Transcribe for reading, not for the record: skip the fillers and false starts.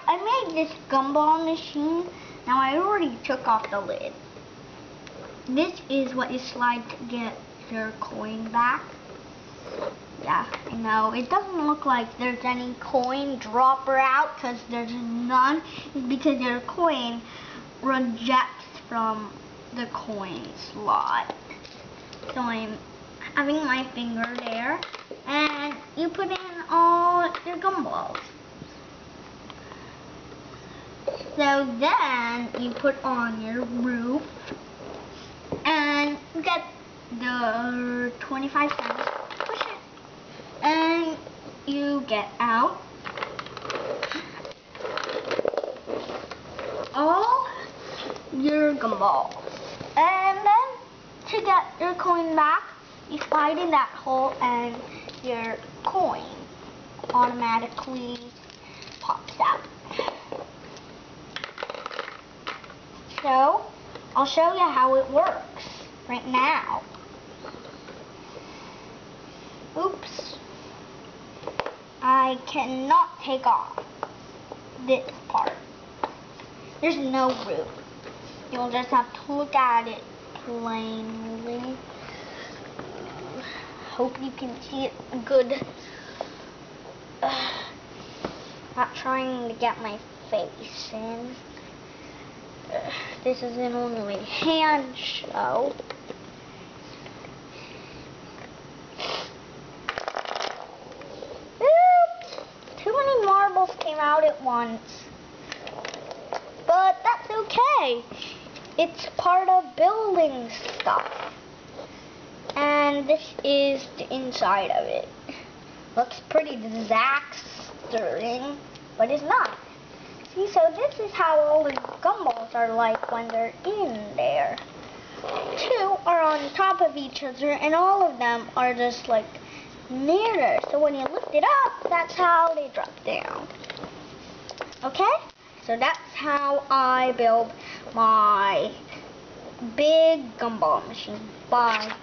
I made this gumball machine. Now I already took off the lid. This is what you slide to get your coin back. Yeah, I know. It doesn't look like there's any coin dropper out because there's none. It's because your coin rejects from the coin slot. So I'm having my finger there, and you put in all your gumballs. So then you put on your roof and get the 25 cents, push it, and you get out all your gumballs. And then to get your coin back, you slide in that hole and your coin automatically pops out. So, I'll show you how it works right now. Oops. I cannot take off this part. There's no roof. You'll just have to look at it plainly. Hope you can see it good. Not trying to get my face in. This is an only hand show. Oops! Too many marbles came out at once. But that's okay. It's part of building stuff. And this is the inside of it. Looks pretty disastrous, but it's not. See, so this is how all the gumballs are like when they're in there. Two are on top of each other, and all of them are just like mirrors. So when you lift it up, that's how they drop down. Okay? So that's how I build my big gumball machine. Bye.